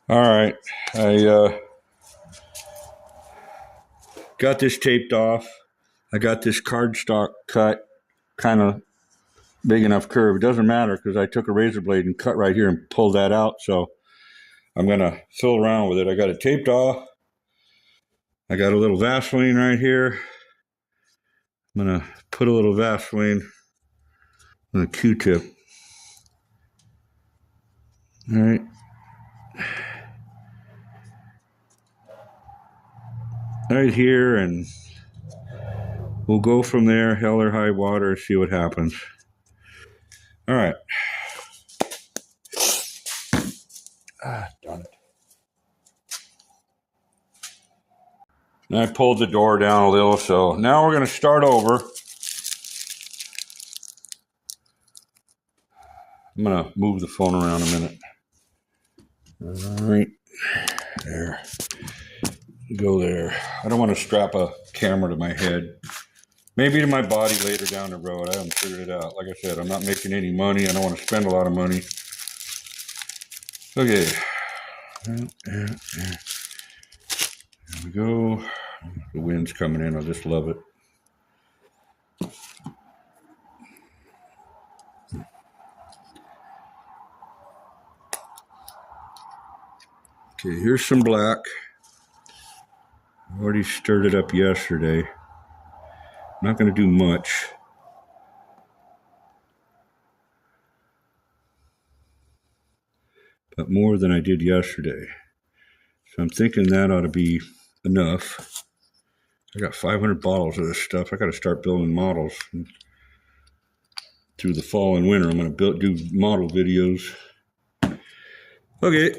All right, I got this taped off. I got this cardstock cut, kind of big enough curve. It doesn't matter because I took a razor blade and cut right here and pulled that out. So I'm gonna fill around with it. I got it taped off. I got a little Vaseline right here. I'm gonna put a little Vaseline on a Q-tip. All right. Right here, and we'll go from there, hell or high water, see what happens. All right. Darn it. And I pulled the door down a little, so now we're going to start over. I'm going to move the phone around a minute. All right. There. Go there. I don't want to strap a camera to my head. Maybe to my body later down the road. I haven't figured it out. Like I said, I'm not making any money. I don't want to spend a lot of money. Okay. There we go. The wind's coming in. I just love it. Okay, here's some black. I already stirred it up yesterday. I'm not going to do much. But more than I did yesterday. So I'm thinking that ought to be enough. I got 500 bottles of this stuff. I got to start building models. Through the fall and winter, I'm going to do model videos. Okay.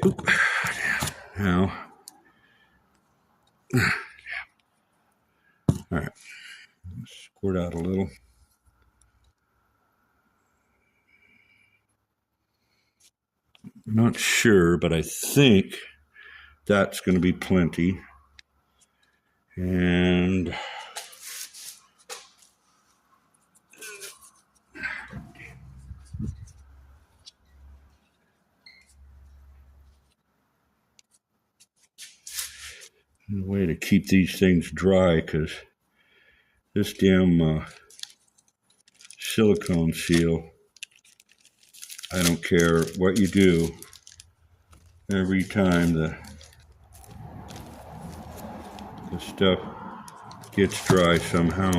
Now. All right. Squirt out a little. I'm not sure, but I think that's going to be plenty. And a way to keep these things dry, because this damn silicone seal, I don't care what you do, every time the stuff gets dry somehow.